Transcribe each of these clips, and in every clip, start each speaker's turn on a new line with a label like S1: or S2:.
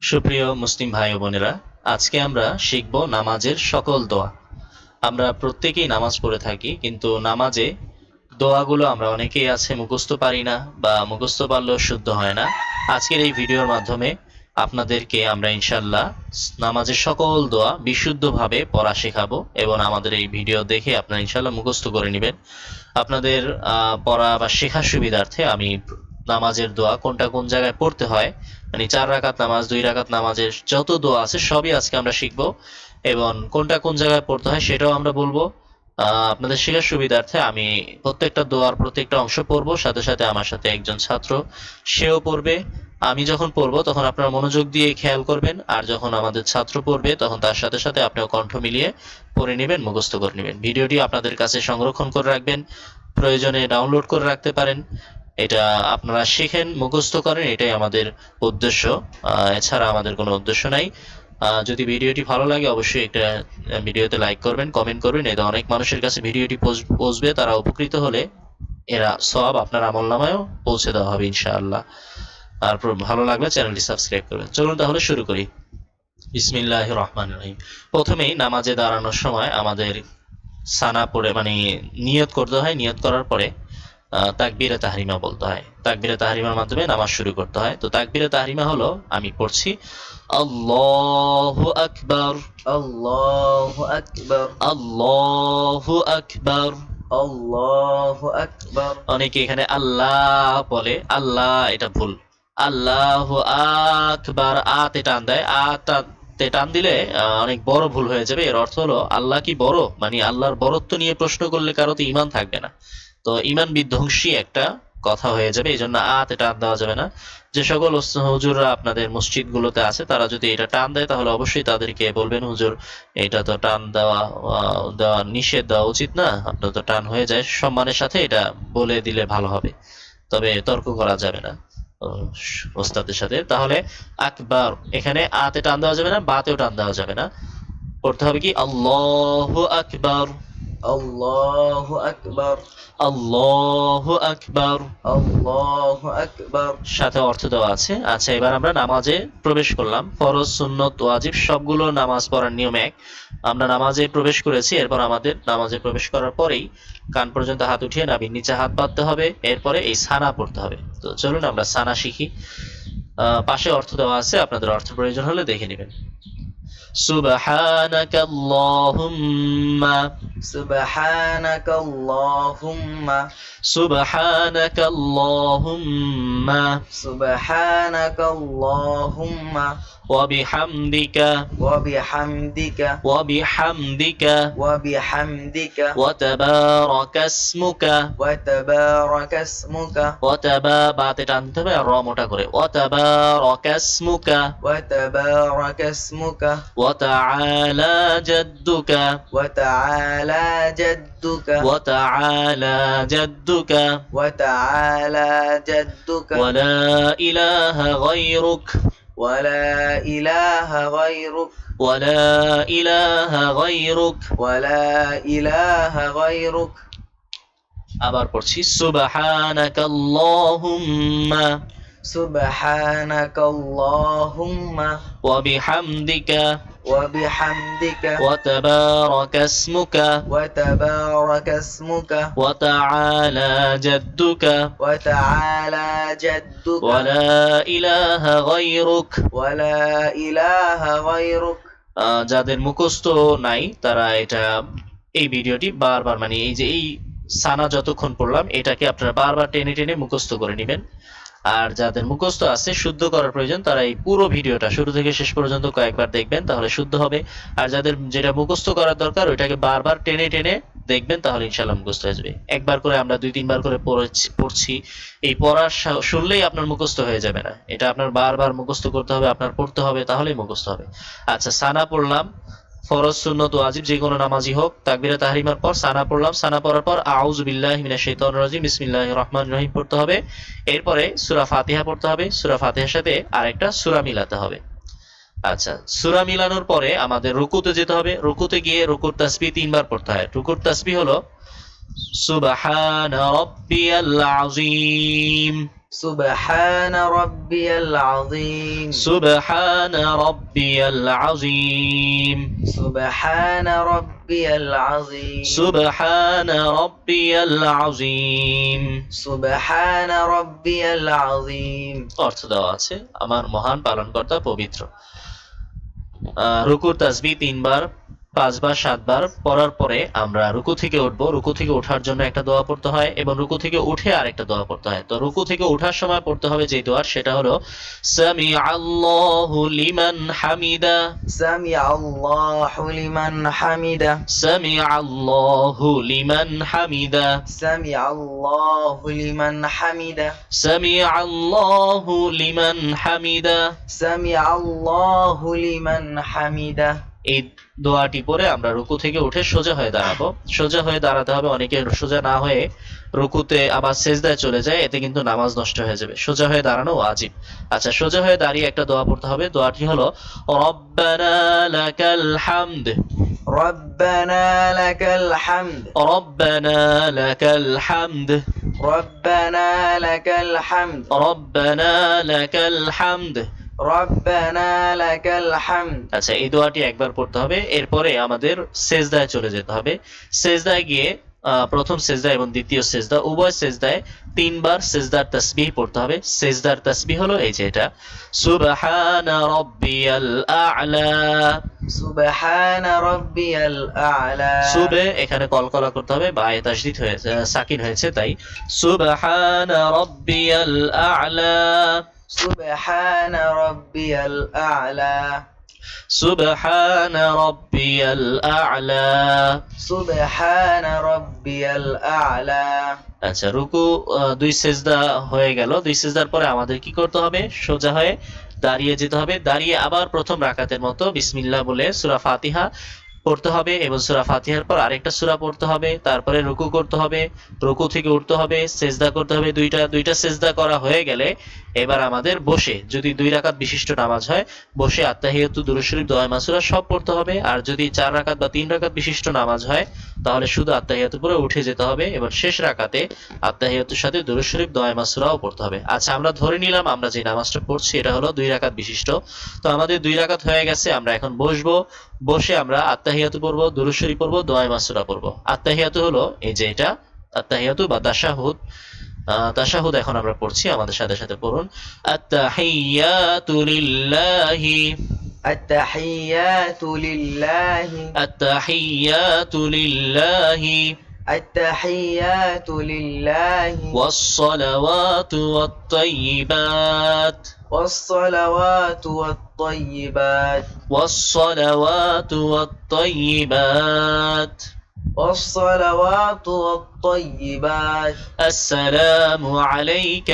S1: সুপ্রিয় মুসলিম ভাই ও বোনেরা, আজকে আমরা শিখব নামাজের সকল দোয়া। আমরা প্রত্যেকেই নামাজ পড়ে থাকি, কিন্তু নামাজে দোয়াগুলো আমরা অনেকেই আছে মুখস্থ পারি না, বা মুখস্থ পারলেও শুদ্ধ হয় না। আজকের এই ভিডিওর মাধ্যমে আপনাদেরকে আমরা ইনশাল্লাহ নামাজের সকল দোয়া বিশুদ্ধভাবে পড়া শেখাবো, এবং আমাদের এই ভিডিও দেখে আপনারা ইনশাল্লাহ মুখস্থ করে নেবেন। আপনাদের পড়া বা শেখার সুবিধার্থে আমি নামাজের দোয়া কোনটা কোন জায়গায় পড়তে হয়, মানে 4 রাকাত নামাজ, 2 রাকাত নামাজের যত দোয়া আছে সবই আজকে আমরা শিখবো, এবং কোনটা কোন জায়গায় পড়তে হয় সেটাও আমরা বলবো। আপনাদের শেখার সুবিধার্থে আমি প্রত্যেকটা দোয়ার প্রত্যেকটা অংশ পড়বো, সাথে সাথে আমার সাথে একজন ছাত্র সেও পড়বে। আমি যখন পড়বো তখন আপনারা মনোযোগ দিয়ে খেয়াল করবেন, আর যখন আমাদের ছাত্র পড়বে তখন তার সাথে সাথে আপনিও কণ্ঠ মিলিয়ে পড়ে নেবেন, মুখস্থ করে নেবেন। ভিডিওটি আপনাদের কাছে সংরক্ষণ করে রাখবেন, প্রয়োজনে ডাউনলোড করে রাখতে পারেন। এটা আপনারা শেখেন, মুখস্থ করেন, এটাই আমাদের উদ্দেশ্য। এছাড়া আমাদের কোনো উদ্দেশ্য নাই। যদি ভিডিওটি ভালো লাগে অবশ্যই একটা ভিডিওতে লাইক করবেন, কমেন্ট করবেন, এতে অনেক মানুষের কাছে ভিডিওটি পৌঁছবে, তারা উপকৃত হলে এরা সব আপনার আমলনামায়ও পৌঁছে দেওয়া হবে ইনশাআল্লাহ। আর ভালো লাগলে চ্যানেলটি সাবস্ক্রাইব করবেন। চলুন তাহলে শুরু করি। বিসমিল্লাহির রহমানির রহিম। প্রথমেই নামাজে দাঁড়ানোর সময় আমাদের সানা পড়ে, মানে নিয়ত করতে হয়। নিয়ত করার পরে তাকবীরে তাহরিমা বলতে হয়। তাকবীরে তাহরিমার মাধ্যমে নামাজ শুরু করতে হয়। তো তাকবীরে তাহরিমা হলো, আমি পড়ছি আল্লাহু আকবার,
S2: আল্লাহু আকবার,
S1: আল্লাহু আকবার।
S2: আল্লাহু আকবার।
S1: অনেকে এখানে আল্লাহ বলে, আল্লাহ এটা ভুল। আল্লাহু আকবার, আতে টান দেয়। আতে টান দিলে অনেক বড় ভুল হয়ে যাবে। এর অর্থ হলো আল্লাহ কি বড়, মানে আল্লাহর বড়ত্ব নিয়ে প্রশ্ন করলে কারো তো ইমান থাকবে না। তো ইমান বিধ্বংসী একটা কথা হয়ে যাবে, এই জন্য আতে টান দেওয়া যাবে না। যে সকল হুজুররা আপনাদের মসজিদ গুলোতে আছে, তারা যদি এটা টান দেয় তাহলে অবশ্যই তাদেরকে বলবেন, হুজুর এটা তো টান দেওয়া দেওয়া নিষেধ, দেওয়া উচিত না, আপনার তো টান হয়ে যায়। সম্মানের সাথে এটা বলে দিলে ভালো হবে, তবে তর্ক করা যাবে না ওস্তাদের সাথে। তাহলে আকবার, এখানে আতে টান দেওয়া যাবে না, বাতেও টান দেওয়া যাবে না। পড়তে হবে কি আল্লাহু আকবার,
S2: আল্লাহু আকবার,
S1: আল্লাহু আকবার।
S2: আল্লাহু আকবার।
S1: সাথে অর্থ দেওয়া আছে। আচ্ছা, এবার আমরা নামাজে প্রবেশ করলাম। ফরজ, সুন্নত, ওয়াজিব সবগুলো নামাজ পড়ার নিয়ম এক। আমরা নামাজে প্রবেশ করেছি, এরপর আমাদের নামাজে প্রবেশ করার পরেই কান পর্যন্ত হাত উঠিয়ে নাভির নিচে হাত বাঁধতে হবে, এরপরে এই সানা পড়তে হবে। তো চলুন আমরা সানা শিখি। পাশে অর্থ দেওয়া আছে, আপনাদের অর্থ প্রয়োজন হলে দেখে নেবেন। সুবহানাকা আল্লাহুম্মা,
S2: সুবহানাকা আল্লাহুম্মা,
S1: সুবহানাকা আল্লাহুম্মা,
S2: সুবহানাকা আল্লাহুম্মা,
S1: ওয়া বিহামদিকা,
S2: ওয়া বিহামদিকা,
S1: ওয়া বিহামদিকা,
S2: ওয়া বিহামদিকা,
S1: ওয়া তাবারাকা ইসমুকা।
S2: ওয়া তাবারাকা ইসমুকা,
S1: বাতে টানতে হবে আর র মোটা করে। ওয়া তাবারাকা ইসমুকা,
S2: ওয়া তাবারাকা ইসমুকা,
S1: ওয়া তাআলা জাদ্দুকা,
S2: ওয়া তাআলা জাদ্দুকা,
S1: ওয়া তাআলা জাদ্দুকা,
S2: ওয়া তাআলা জাদ্দুকা,
S1: ওয়া লা ইলাহা গায়রুক,
S2: ওয়া লা ইলাহা গায়রুক,
S1: ওয়া লা ইলাহা গায়রুক।
S2: ওয়া লা ইলাহা গায়রুক।
S1: আবার পড়ছি সুবহানাকা আল্লাহুম্মা,
S2: সুবহানাকা আল্লাহুম্মা,
S1: ওয়া বিহামদিকা,
S2: ওয়া বিহামদিকা,
S1: ওয়া তাবারাকা ইসমুকা,
S2: ওয়া তাবারাকা ইসমুকা,
S1: ওয়া তাআলা জাদ্দুকা,
S2: ওয়া তাআলা জাদ্দুকা,
S1: ওয়া লা ইলাহা গায়রুক।
S2: ওয়া লা ইলাহা গায়রুক।
S1: যাদের মুখস্থ নাই তারা এই ভিডিওটি বারবার, মানে এই যে এই সানা যতক্ষণ পড়লাম এটাকে আপনারা বারবার টেনে টেনে মুখস্থ করে নেবেন। আর যাদের মুখস্থ আছে, শুদ্ধ করার প্রয়োজন, তারা এই পুরো ভিডিওটা শুরু থেকে শেষ পর্যন্ত কয়েকবার দেখবেন, তাহলে শুদ্ধ হবে। আর যাদের যেটা মুখস্থ করার দরকার ওইটাকে বারবার টেনে টেনে দেখবেন, তাহলে ইনশাল্লাহ মুখস্থ হয়ে যাবে। একবার করে আমরা 2-3 বার করে পড়ছি, এই পড়ার শুনলেই আপনার মুখস্থ হয়ে যাবে না, এটা আপনার বারবার মুখস্থ করতে হবে, আপনার পড়তে হবে, তাহলেই মুখস্থ হবে। আচ্ছা, সানা পড়লাম। ফরজ, সুন্নত, ওয়াজিব যে কোনো নামাজই হোক, তাকবীরে তাহরিমার পর সানা পড়লাম। সানা পড়ার পর আউযু বিল্লাহি মিনাশ শাইতানির রাজিম, বিসমিল্লাহির রহমানির রহিম পড়তে হবে। এরপরে সূরা ফাতিহা পড়তে হবে। সূরা ফাতিহার সাথে আরেকটা সূরা মিলাতে হবে। আচ্ছা, সূরা মিলানোর পরে আমাদের রুকুতে যেতে হবে। রুকুতে গিয়ে রুকুর তাসবিহ 3 বার পড়তে হয়। রুকুর তাসবিহ হলো সুবহানা রাব্বিয়াল আযীম,
S2: سبحان ربي العظيم
S1: سبحان ربي العظيم
S2: سبحان ربي العظيم
S1: سبحان ربي العظيم
S2: سبحان ربي العظيم
S1: অর্থ দেওয়া আছে আমার মহান পালনকর্তা পবিত্র। রুকুর তাসবিহ 3 বার 5 বার 7 বার পড়ার পরে আমরা রুকু থেকে উঠবো। রুকু থেকে ওঠার জন্য একটা দোয়া পড়তে হয় এবং রুকু থেকে উঠে আরেকটা দোয়া পড়তে হয়। তো রুকু থেকে ওঠার সময় পড়তে হবে যে দোয়া, সেটা হলো সামি আল্লাহু লিমান হামিদা
S2: سمع الله لمن حمده
S1: সামি আল্লাহু লিমান হামিদা
S2: سمع الله لمن حمده
S1: সামি আল্লাহু লিমান হামিদা।
S2: سمع الله لمن حمده
S1: এই দোয়াটি পরে আমরা রুকু থেকে উঠে সোজা হয়ে দাঁড়াবো। সোজা হয়ে দাঁড়াতে হবে, অনেকে সোজা না হয়ে রুকুতে আবার সেজদায় চলে যায়, এতে কিন্তু নামাজ নষ্ট হয়ে যাবে। সোজা হয়ে দাঁড়ানো ওয়াজিব। আচ্ছা, সোজা হয়ে দাঁড়িয়ে একটা দোয়া পড়তে হবে। দোয়াটি হলো রব্বানা লাকাল হামদ
S2: ربنا لك الحمد
S1: রব্বানা লাকাল হামদ
S2: ربنا لك الحمد
S1: রব্বানা লাকাল হামদ।
S2: ربنا لك الحمد
S1: আচ্ছা, এই দোয়াটি একবার পড়তে হবে। এরপরে আমাদের সেজদায় চলে যেতে হবে। সেজদায় গিয়ে প্রথম সেজদা এবং দ্বিতীয় সেজদা উভয় সেজদায় 3 বার সেজদার তাসবিহ পড়তে হবে। সেজদার তাসবিহ হলো এই যে এটা, সুবহানা রাব্বিয়াল আ'লা।
S2: سبحان ربي الأعلى
S1: সুবে এখানে কলকলা করতে হবে, বা আয়ে তাসদীদ হয়েছে, সাকিন হয়েছে, তাই সুবহানা রাব্বিয়াল আ'লা
S2: سبحان ربي الأعلى
S1: سبحان ربي الأعلى
S2: سبحان ربي الأعلى
S1: আচ্ছা, রুকু 2 সেজদা হয়ে গেল। 2 সেজদার পরে আমাদের কি করতে হবে? সোজা হয়ে দাঁড়িয়ে যেতে হবে। দাঁড়িয়ে আবার প্রথম রাকাতের মতো বিসমিল্লাহ বলে সূরা ফাতিহা পড়তে হবে এবং সূরা ফাতিহার পর আরেকটা সূরা পড়তে হবে। তারপরে রুকু করতে হবে, রুকু থেকে উঠতে হবে, সেজদা করতে হবে। দুইটা সেজদা করা হয়ে গেলে এবার আমাদের বসে, যদি 2 রাকাত বিশিষ্ট নামাজ হয়, বসে আত্তাহিয়াতু, দুরূদ শরীফ, দোয়া মাসুরা সব পড়তে হবে। আর যদি 4 রাকাত বা 3 রাকাত বিশিষ্ট নামাজ হয়, তাহলে শুধু আত্তাহিয়াতু পড়ে উঠে যেতে হবে এবং শেষ রাকাতে আত্তাহিয়াতুর সাথে দুরূদ শরীফ, দোয়া মাসুরাও পড়তে হবে। আচ্ছা, আমরা ধরে নিলাম আমরা যে নামাজটা পড়ছি এটা হলো 2 রাকাত বিশিষ্ট। তো আমাদের 2 রাকাত হয়ে গেছে, আমরা এখন বসবো। বসে আমরা আত্তাহিয়াতু পড়বো, দুরূদ শরীফ পড়বো, দোয়া মাসুরা পড়বো। আত্তাহিয়াতু হলো এই যে এটা, আত্তাহিয়াতু বা তাশাহুদ। তাশাহুদ এখন আমরা পড়ছি, আমাদের সাথে সাথে পড়ুন। আত্তাহিয়াতু লিল্লাহি
S2: التحيات لله
S1: التحيات لله
S2: التحيات لله
S1: والصلوات والطيبات
S2: والصلوات والطيبات
S1: والصلوات والطيبات
S2: والصلوات والطيبات
S1: السلام عليك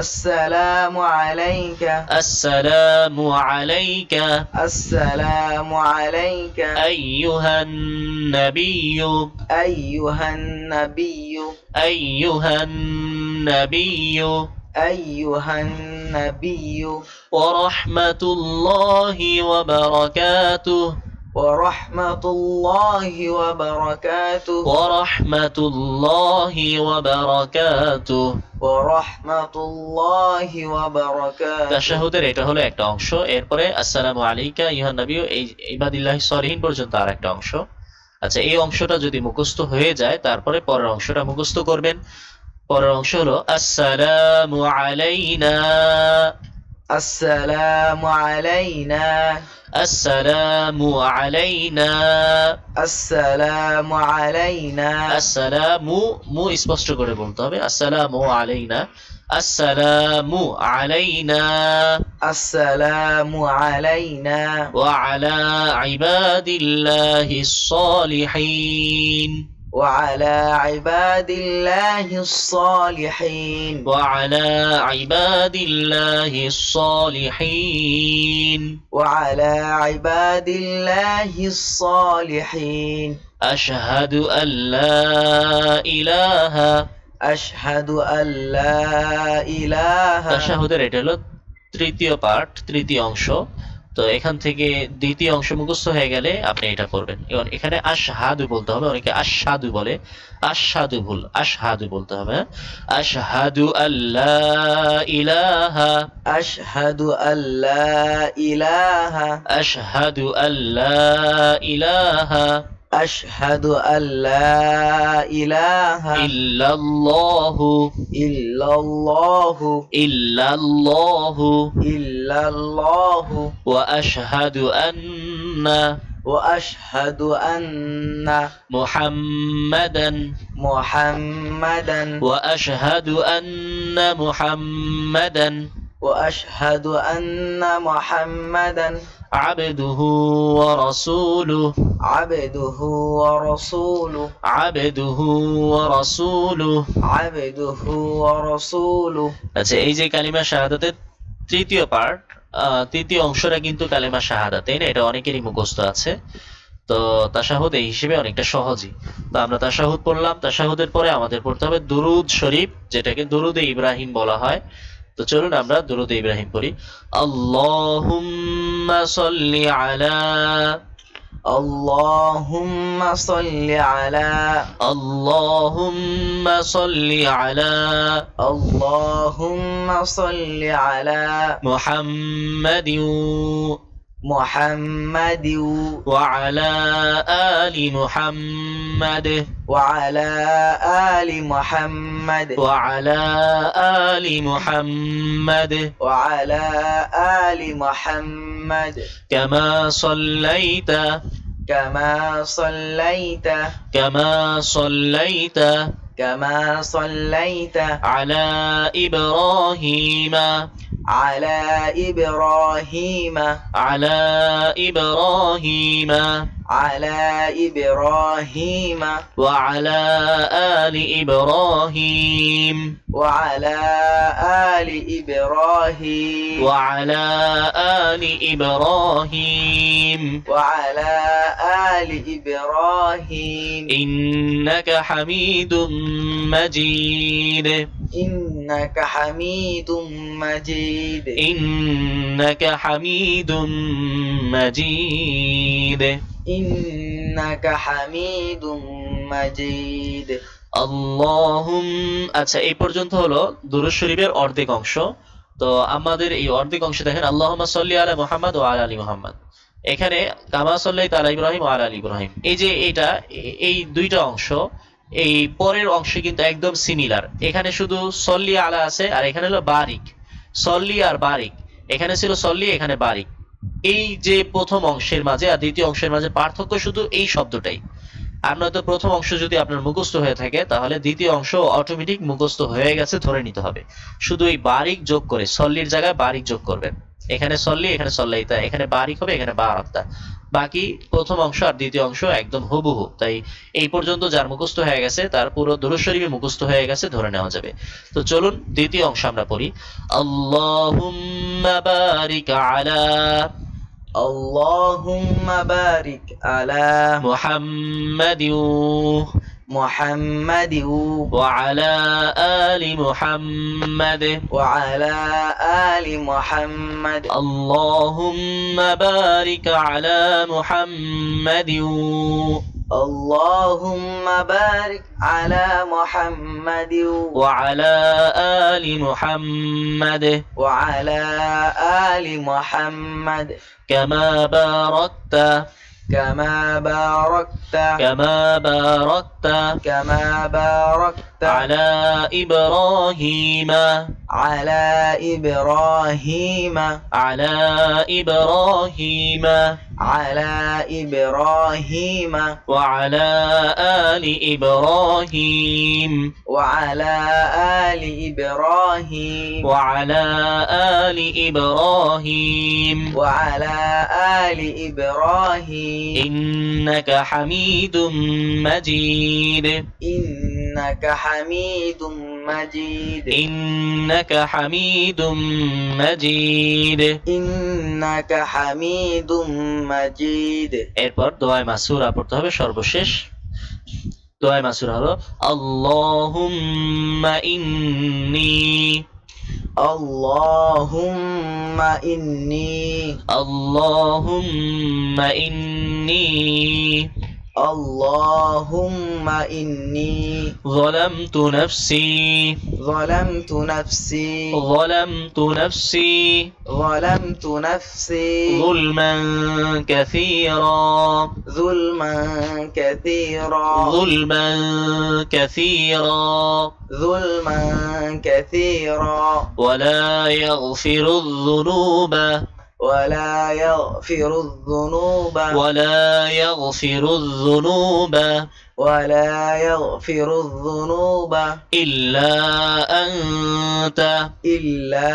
S2: السلام عليك
S1: السلام عليك
S2: السلام عليك
S1: أيها النبي
S2: أيها النبي
S1: أيها النبي
S2: أيها النبي
S1: ورحمة الله وبركاته
S2: ورحمة الله وبركاته
S1: ورحمة الله وبركاته
S2: ورحمة الله وبركاته
S1: তাশাহুদের এটা হলো একটা অংশ। এরপরে আসসালামু আলাইকা আইয়ুহান নবী, এই ইবাদিল্লাহি সলিহিন পর্যন্ত আর একটা অংশ। আচ্ছা, এই অংশটা যদি মুখস্থ হয়ে যায়, তারপরে পরের অংশটা মুখস্থ করবেন। পরের অংশ হলো আসসালামু আলাইনা
S2: السلام علينا
S1: আসসালামু আলাইনা
S2: السلام علينا
S1: আসসালামু, মু স্পষ্ট করে বলতে হবে, আসসালামু আলাইনা আসসালামু আলাইনা
S2: السلام علينا
S1: وعلى عباد الله الصالحين
S2: وعلى عباد الله الصالحين
S1: وعلى عباد الله الصالحين
S2: وعلى عباد الله الصالحين
S1: أشهد أن لا إله
S2: أشهد أن لا إله
S1: তাশাহুদের এটা হলো তৃতীয় পার্ট, তৃতীয় অংশ। তো এখান থেকে দ্বিতীয় অংশ মুখস্থ হয়ে গেলে আপনি এটা করবেন। এবং এখানে আশহাদু বলতে হবে, অনেকে আশহাদু বলে, আশহাদু ভুল, আশহাদু বলতে হবে। আশহাদু আল্লাহ ইলাহা,
S2: أشهد أن لا إله
S1: আশহাদু আল্লাহ ইলাহা
S2: أشهد أن لا إله
S1: ইল্লাল্লাহু,
S2: إلا الله
S1: ইল্লাল্লাহু
S2: إلا الله
S1: ওয়া আশহাদু আন্না
S2: وأشهد أن
S1: মুহাম্মাদান
S2: محمدا
S1: وأشهد أن محمدا
S2: وأشهد أن محمدا
S1: عبده ورسوله
S2: عبده ورسوله
S1: عبده ورسوله
S2: عبده ورسوله
S1: আচ্ছা, এই যে কালিমা শাহাদাতের তৃতীয় পার্ট, তৃতীয় অংশটা কিন্তু কালিমা শাহাদাত, তাই না? এটা অনেকেরই মুখস্থ আছে। তো তাশাহুদ এই হিসেবে অনেকটা সহজই। তো আমরা তাশাহুদ পড়লাম, তাশাহুদের পরে আমাদের পড়তে হবে দুরুদ শরীফ, যেটাকে দুরুদে ইব্রাহিম বলা হয়। তো চলুন আমরা দুরুদে ইব্রাহিম পড়ি। আল্লাহুম্মা সাল্লি আলা,
S2: اللهم صل على
S1: আল্লাহুম্মা সাল্লি আলা
S2: اللهم صل على
S1: মুহাম্মাদিন
S2: محمد
S1: وعلى آل محمد
S2: وعلى آل محمد
S1: وعلى آل محمد
S2: وعلى آل محمد
S1: كما صليت
S2: كما صليت
S1: كما صليت
S2: كما صليت
S1: على إبراهيم
S2: على إبراهيم
S1: على إبراهيم
S2: على إبراهيم
S1: وعلى آل إبراهيم
S2: وعلى آل إبراهيم
S1: وعلى آل إبراهيم
S2: وعلى آل إبراهيم
S1: إنك حميد مجيد
S2: إنك حميد مجيد
S1: إنك حميد مجيد
S2: إنك حميد مجيد
S1: আচ্ছা, এই পর্যন্ত হলো দুরূদ শরীফের অর্ধেক অংশ। তো আমাদের এই অর্ধেক অংশে দেখেন আল্লাহুম্মা সাল্লি আলা মুহাম্মাদ ওয়া আলা আলি মুহাম্মাদ, এখানে কামা সাল্লাইতা আলা ইব্রাহিম ওয়া আলা আলি ইব্রাহিম, এই যে এটা, এই দুইটা অংশ, এই পরের অংশ কিন্তু একদম সিমিলার। এখানে শুধু সল্লি আলা আছে, আর এখানে হলো বারিক, সল্লি আর বারিক। এখানে ছিল সল্লি, এখানে বারিক। এই যে প্রথম অংশের মাঝে আর দ্বিতীয় অংশের মাঝে পার্থক্য শুধু এই শব্দটাই। আর নয়তো প্রথম অংশ যদি আপনার মুখস্থ হয়ে থাকে, তাহলে দ্বিতীয় অংশ অটোমেটিক মুখস্থ হয়ে গেছে ধরে নিতে হবে। শুধু এই বারিক যোগ করে, সল্লির জায়গায় বারিক যোগ করবেন। এখানে সল্লি, এখানে সল্লাইতা, এখানে বারিক হবে, এখানে বারাক্তা। বাকি প্রথম অংশ আর দ্বিতীয় অংশ একদম হুবহু। তাই এই পর্যন্ত যার মুখস্থ হয়ে গেছে তার পুরো দুরূদ শরীফে মুখস্থ হয়ে গেছে ধরে নেওয়া যাবে। তো চলুন দ্বিতীয় অংশ আমরা পড়ি। আল্লাহুম্মা বারিক আলা
S2: اللهم بارك على
S1: محمد
S2: محمد
S1: وعلى آل محمد
S2: وعلى آل محمد
S1: اللهم بارك على محمد
S2: اللهم بارك على محمد
S1: وعلى آل محمد
S2: وعلى آل محمد
S1: كما باركت
S2: كما باركت
S1: كما باركت
S2: كما باركت
S1: على إبراهيم
S2: على إبراهيم
S1: على إبراهيم
S2: على إبراهيم
S1: وعلى آل إبراهيم
S2: وعلى آل إبراهيم
S1: وعلى آل إبراهيم
S2: وعلى آل إبراهيم
S1: إنك حميد مجيد
S2: إنك حميد مجيد
S1: إنك حميد مجيد
S2: إنك حميد مجيد
S1: এরপর দোয়া মাসুরা পড়তে হবে সর্বশেষ। দোয়া মাসুরা হলো আল্লাহুম্মা ইন্নী
S2: اللهم إني
S1: اللهم إني
S2: اللهم إني
S1: ظلمت نفسي
S2: ظلمت نفسي
S1: ظلمت نفسي
S2: ظلمت نفسي
S1: ظلما كثيرا
S2: ظلما كثيرا
S1: ظلما كثيرا
S2: ظلما كثيرا
S1: ولا يغفر الذنوب
S2: ولا يغفر الذنوب
S1: ولا يغفر الذنوب
S2: ولا يغفر الذنوب
S1: إلا أنت
S2: إلا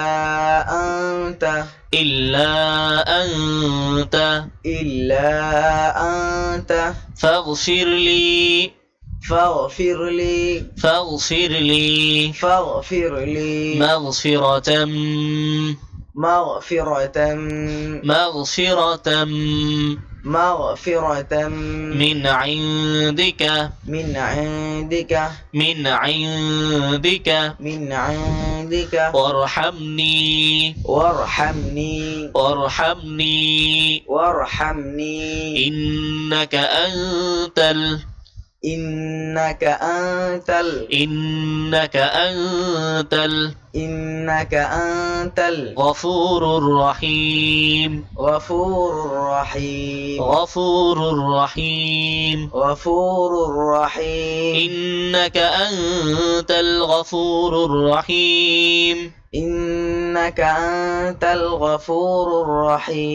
S2: أنت
S1: إلا أنت
S2: إلا أنت
S1: فاغفر لي
S2: فاغفر لي
S1: فاغفر لي
S2: فاغفر لي
S1: مغفرة
S2: مغفرة
S1: مغفرة
S2: مغفرة
S1: من عندك
S2: من عندك
S1: من عندك
S2: من عندك
S1: وارحمني
S2: وارحمني
S1: وارحمني
S2: وارحمني
S1: إنك أنت
S2: إنك أنت
S1: إنك أنت
S2: إنك أنت
S1: الغفور الرحيم
S2: الغفور الرحيم
S1: غفور رحيم
S2: غفور رحيم
S1: إنك أنت الغفور الرحيم
S2: إنك أنت الغفور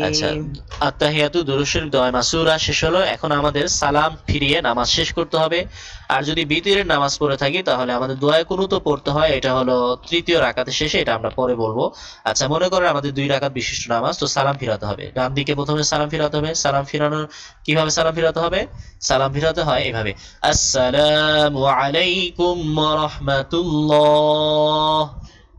S1: আচ্ছা
S2: الرحيم
S1: আত্তাহিয়াতু দুরূদ শরীফ দোয়া মাসুরা শেষ হলো এখন আমাদের সালাম ফিরিয়ে নামাজ শেষ করতে হবে আর যদি বিতিরের নামাজ পড়ে থাকি তাহলে আমাদের দোয়া কুনুতও পড়তে হয় এটা হলো তৃতীয় রাকাতের শেষে এটা আমরা পরে বলবো আচ্ছা মনে করেন আমাদের 2 রাকাত বিশিষ্ট নামাজ তো সালাম ফিরাতে হবে ডান দিকে প্রথমে সালাম ফিরাতে হবে সালাম ফিরানোর কিভাবে সালাম ফিরাতে হবে সালাম ফিরাতে হয় এভাবে আসসালামু আলাইকুম ওয়া রাহমাতুল্লাহ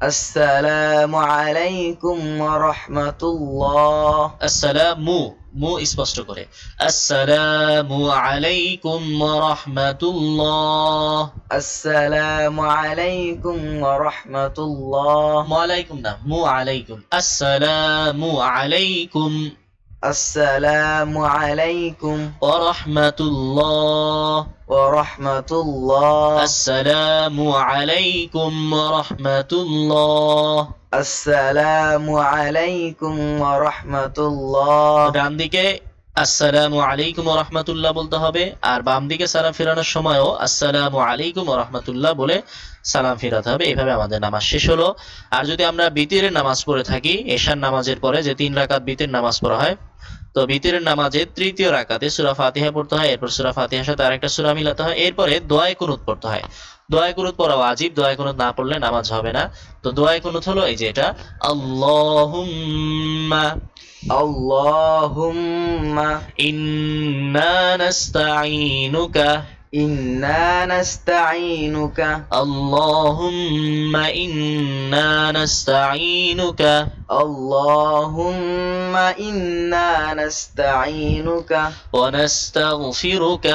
S2: السلام عليكم ورحمة الله
S1: আসসালামু মু স্পষ্ট করে আসসালামু আলাইকুম ওয়া রাহমাতুল্লাহ
S2: السلام عليكم ورحمة الله
S1: ওয়ালাইকুম না মু আলাইকুম আসসালামু আলাইকুম
S2: السلام عليكم
S1: ওয়া রাহমাতুল্লাহ
S2: ورحمة الله
S1: আসসালামু আলাইকুম ওয়া রাহমাতুল্লাহ
S2: السلام عليكم ورحمة الله
S1: ডান দিকে আসসালামু আলাইকুম ওয়া রাহমাতুল্লাহ বলতে হবে আর বাম দিকে সালাম ফেরানোর সময়ও আসসালামু আলাইকুম ওয়া রাহমাতুল্লাহ বলে সালাম ফেরাতে হবে এইভাবে আমাদের নামাজ শেষ হলো আর যদি আমরা বিতিরের নামাজ পড়ে থাকি এশার নামাজের পরে যে 3 রাকাত বিতির নামাজ পড়া হয় তো বিতিরের নামাজে তৃতীয় রাকাতে সূরা ফাতিহা পড়তে হয় এরপর সূরা ফাতিহার সাথে আরেকটা সূরা মিলাতে হয় এরপরে দোয়ায়ে কুনুত পড়তে হয় দোয়ায়ে কুনুত পড়া ওয়াজিব দোয়ায়ে কুনুত না পড়লে নামাজ হবে না তো দোয়ায়ে কুনুত হলো এই যে এটা আল্লাহুম্মা
S2: اللهم
S1: ইন্না নাস্তাঈনুকা
S2: إنا نستعينك
S1: اللهم إنا نستعينك
S2: اللهم إنا نستعينك
S1: ونستغفرك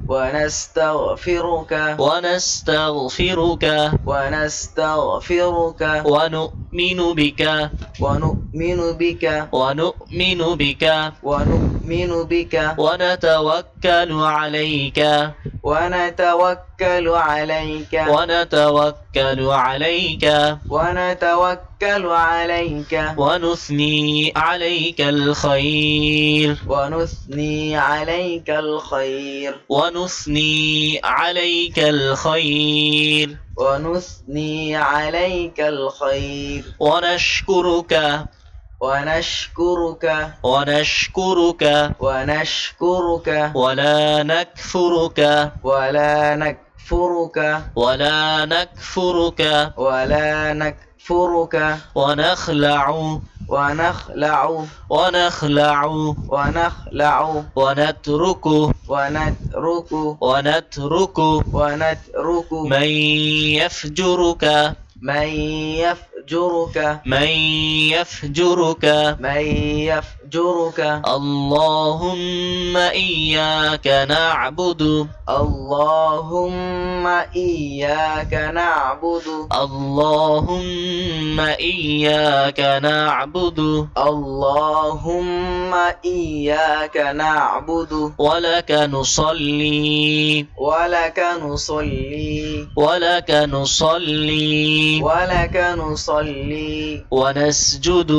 S2: ونستغفرك
S1: ونستغفرك
S2: ونستغفرك
S1: ونؤمن بك
S2: ونؤمن بك
S1: ونؤمن بك
S2: ونؤمن بك
S1: ونتوكل عليك
S2: ونتوكل عليك
S1: ونتوكل عليك
S2: ونتوكل عليك
S1: ونثني عليك الخير
S2: ونثني عليك الخير
S1: ونثني عليك الخير
S2: ونثني عليك الخير
S1: ونشكرك
S2: ونشكرك
S1: ونشكرك
S2: ونشكرك
S1: ولا نكفرك
S2: ولا نكفرك
S1: ولا نكفرك
S2: ولا نكفرك
S1: ونخلع
S2: ونخلع
S1: ونخلع
S2: ونخلع
S1: ونترك
S2: ونترك
S1: ونترك
S2: ونترك
S1: من يفجرك
S2: من يفجرك يفجرك
S1: من يفجرك
S2: من يفجرك
S1: اللهم إياك نعبد
S2: اللهم إياك نعبد
S1: اللهم إياك نعبد
S2: اللهم إياك نعبد
S1: ولك نصلي
S2: ولك نصلي
S1: ولك نصلي
S2: ولك نصلي
S1: ونسجد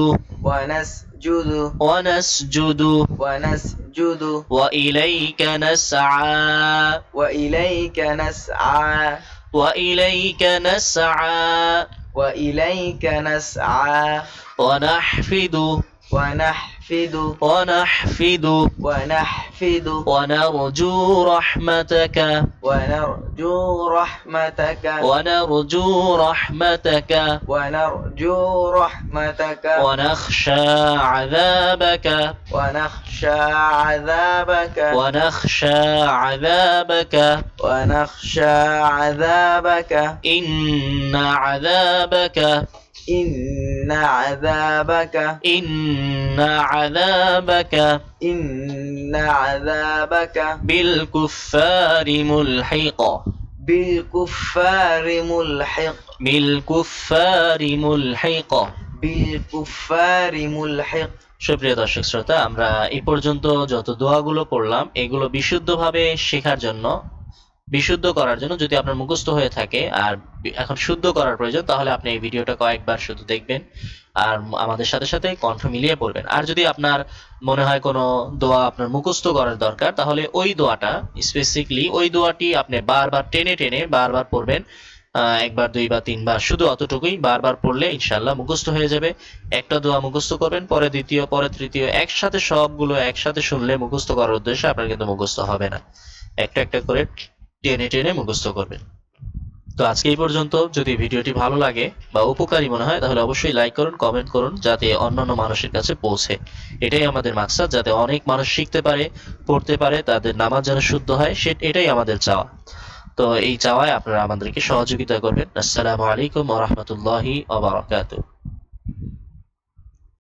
S2: ونسجد
S1: ونسجد
S2: ونسجد
S1: وإليك نسعى
S2: وإليك نسعى
S1: وإليك نسعى
S2: وإليك نسعى
S1: ونحفد
S2: ونحفد
S1: ونحفد
S2: ونحفد
S1: ونرجو رحمتك
S2: ونرجو رحمتك
S1: ونرجو رحمتك
S2: ونرجو رحمتك
S1: ونخشى عذابك
S2: ونخشى عذابك
S1: ونخشى عذابك
S2: ونخشى عذابك
S1: إن عذابك
S2: إن عذابك
S1: إن عذابك
S2: إن عذابك
S1: بالكفار ملحق
S2: بالكفار ملحق
S1: بالكفار ملحق
S2: بالكفار ملحق
S1: সুপ্রিয় দর্শক শ্রোতা, আমরা এই পর্যন্ত যত দোয়াগুলো পড়লাম এগুলো বিশুদ্ধভাবে শেখার জন্য, বিশুদ্ধ করার জন্য, যদি আপনার মুখস্থ হয়ে থাকে আর এখন শুদ্ধ করার প্রয়োজন, তাহলে আপনি এই ভিডিওটা কয়েকবার শুধু দেখবেন আর আমাদের সাথে সাথে কণ্ঠ মিলিয়ে পড়বেন। আর যদি আপনার মনে হয় কোনো দোয়া আপনার মুখস্থ করার দরকার, তাহলে ওই দোয়াটা স্পেসিফিকলি ওই দোয়াটি আপনি বারবার টেনে টেনে বারবার পড়বেন। একবার, দুইবার, তিনবার, শুধু অতটুকুই বারবার পড়লে ইনশাআল্লাহ মুখস্থ হয়ে যাবে। একটা দোয়া মুখস্থ করবেন, পরে দ্বিতীয়, পরে তৃতীয়, একসাথে সবগুলো একসাথে শুনলে মুখস্থ করার উদ্দেশ্যে আপনার কিন্তু মুখস্থ হবে না। একটা একটা করে টেনে টেনে মুখস্থ করবেন। তো আজকে এই পর্যন্ত। যদি ভিডিওটি ভালো লাগে বা উপকারী মনে হয় তাহলে অবশ্যই লাইক করুন, কমেন্ট করুন, যাতে অন্যান্য মানুষের কাছে পৌঁছে। এটাই আমাদের মাকসাদ, যাতে অনেক মানুষ শিখতে পারে, পড়তে পারে, তাদের নামাজ যেন শুদ্ধ হয়, এটাই আমাদের চাওয়া। তো এই চাওয়ায় আপনারা আমাদেরকে সহযোগিতা করবেন। আসসালামু আলাইকুম ওয়া রাহমাতুল্লাহি ওয়া বারাকাতুহু।